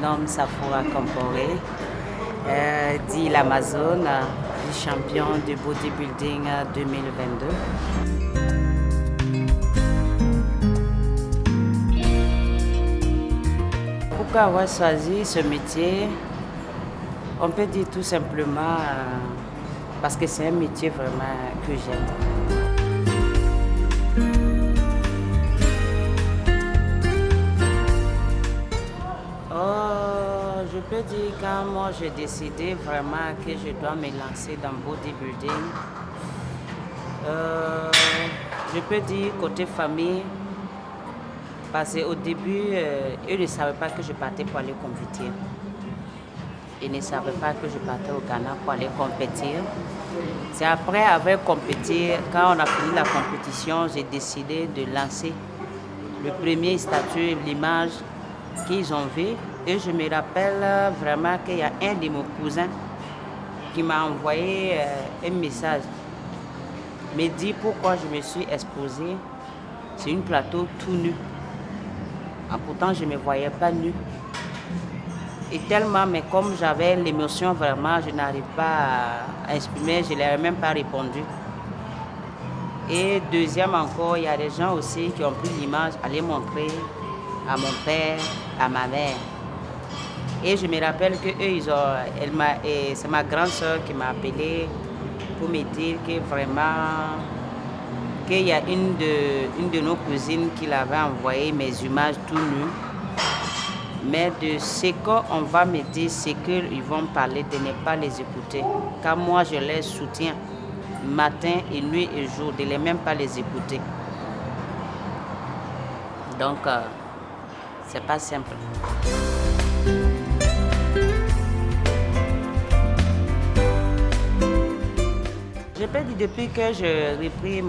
nomme Safoura Kamporé, dit l'Amazone, champion du bodybuilding 2022. Pourquoi avoir choisi ce métier? On peut dire tout simplement parce que c'est un métier vraiment que j'aime. Je peux dire quand moi j'ai décidé vraiment que je dois me lancer dans le bodybuilding, je peux dire côté famille, parce qu'au début, eux ne savaient pas que je partais pour aller compétir. Ils ne savaient pas que je partais au Ghana pour aller compétir. C'est après avoir compéti, quand on a fini la compétition, j'ai décidé de lancer le premier statut, l'image qu'ils ont vu. Et je me rappelle vraiment qu'il y a un de mes cousins qui m'a envoyé un message. Me dit pourquoi je me suis exposée sur une plateau tout nu. Pourtant, je ne me voyais pas nue. Et tellement, mais comme j'avais l'émotion vraiment, je n'arrive pas à exprimer, je ne leur ai même pas répondu. Et deuxième encore, il y a des gens aussi qui ont pris l'image, à les montrer à mon père, à ma mère. Et je me rappelle que c'est ma grande soeur qui m'a appelé pour me dire que vraiment, qu'il y a une de nos cousines qui l'avait envoyé mes images tout nues. Mais de ce qu'on va me dire, c'est qu'ils vont parler de ne pas les écouter. Car moi, je les soutiens matin et nuit et jour, de ne même pas les écouter. Donc, c'est pas simple. Je peux dire depuis que je repris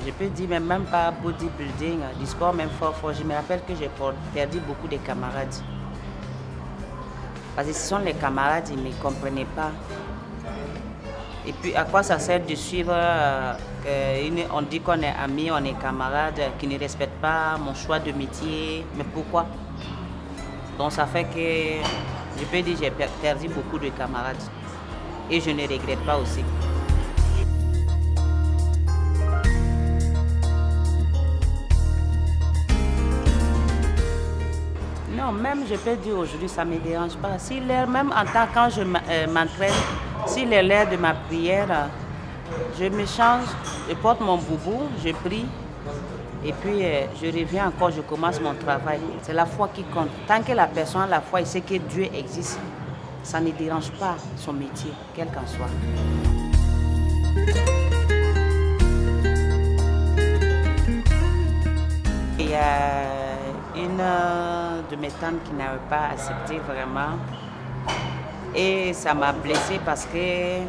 je peux dire même pas bodybuilding, du sport même fort, je me rappelle que j'ai perdu beaucoup de camarades. Parce que ce sont les camarades, ils ne me comprenaient pas. Et puis à quoi ça sert de suivre, on dit qu'on est amis, on est camarades, qui ne respectent pas mon choix de métier, mais pourquoi? Donc ça fait que je peux dire que j'ai perdu beaucoup de camarades. Et je ne regrette pas aussi. Non, même je peux dire aujourd'hui, ça ne me dérange pas. Même en temps quand je m'entraîne, s'il est l'heure de ma prière, je me change, je porte mon boubou, je prie. Et puis je reviens encore, je commence mon travail. C'est la foi qui compte. Tant que la personne a la foi et sait que Dieu existe, ça ne dérange pas son métier, quel qu'en soit. Il y a une de mes tantes qui n'avait pas accepté vraiment. Et ça m'a blessée parce que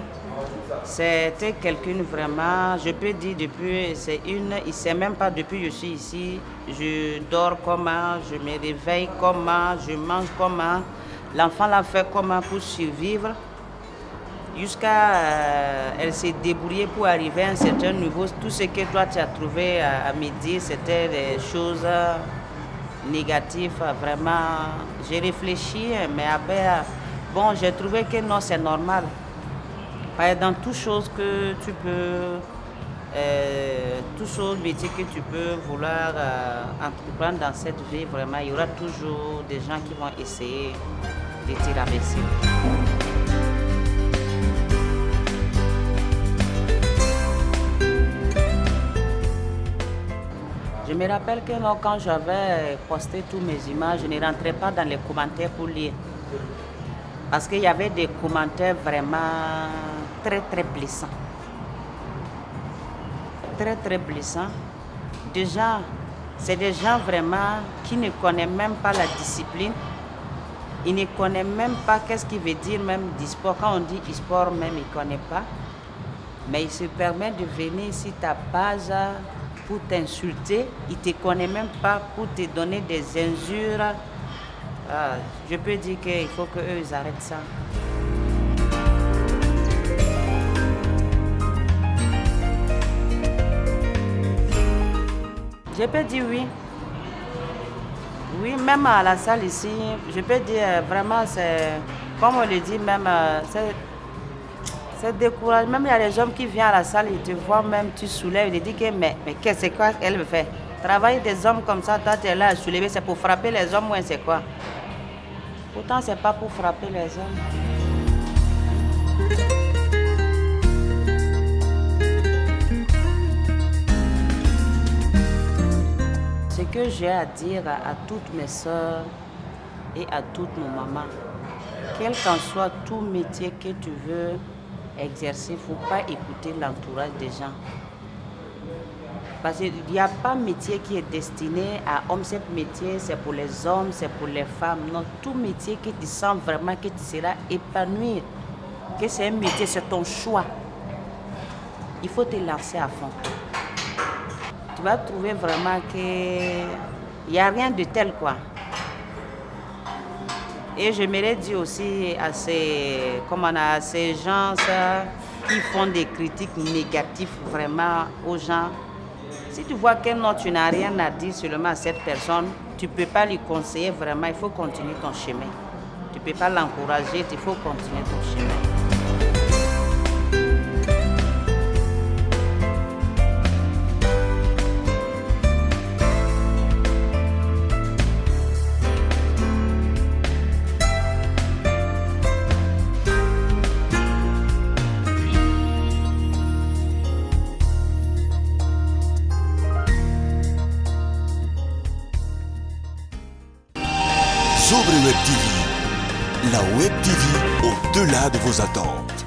c'était quelqu'un vraiment, je peux dire depuis, il ne sait même pas depuis que je suis ici, je dors comment, je me réveille comment, je mange comment, l'enfant l'a fait comment pour survivre. Jusqu'à elle s'est débrouillée pour arriver à un certain niveau. Tout ce que toi tu as trouvé à midi, c'était des choses négatives. Vraiment, j'ai réfléchi, mais après, bon, j'ai trouvé que non, c'est normal. Dans toutes choses que tu peux, toutes choses métiers que tu peux vouloir entreprendre dans cette vie, vraiment, il y aura toujours des gens qui vont essayer de te rabaisser. Je me rappelle que non, quand j'avais posté toutes mes images, je ne rentrais pas dans les commentaires pour lire. Parce qu'il y avait des commentaires vraiment très très blessants. Très très blessants. Déjà, c'est des gens vraiment qui ne connaissent même pas la discipline. Ils ne connaissent même pas qu'est-ce qui veut dire même d'e-sport. Quand on dit e-sport même, ils ne connaissent pas. Mais ils se permettent de venir sur ta page pour t'insulter. Ils ne te connaissent même pas pour te donner des injures. Je peux dire qu'il faut qu'eux arrêtent ça. Je peux dire oui. Oui, même à la salle ici, je peux dire vraiment, c'est, comme on le dit, même, c'est décourageant. Même il y a des hommes qui viennent à la salle, ils te voient même, tu soulèves, ils te disent que, mais qu'est-ce que c'est quoi qu'elle veut faire? Travailler des hommes comme ça, toi tu es là à soulever, c'est pour frapper les hommes, ou c'est quoi? Pourtant, c'est pas pour frapper les hommes. Ce que j'ai à dire à toutes mes soeurs et à toutes nos mamans, quel qu'en soit tout métier que tu veux exercer, il ne faut pas écouter l'entourage des gens. Parce qu'il n'y a pas de métier qui est destiné à homme. Ce métier, c'est pour les hommes, c'est pour les femmes. Non, tout métier que tu sens vraiment que tu seras épanoui, que c'est un métier, c'est ton choix. Il faut te lancer à fond. Tu vas trouver vraiment qu'il n'y a rien de tel quoi. Et j'aimerais dire aussi à ces gens qui font des critiques négatives vraiment aux gens. Si tu vois que non, tu n'as rien à dire seulement à cette personne, tu ne peux pas lui conseiller vraiment, il faut continuer ton chemin. Tu ne peux pas l'encourager, il faut continuer ton chemin. Sobre Web TV, la Web TV au-delà de vos attentes.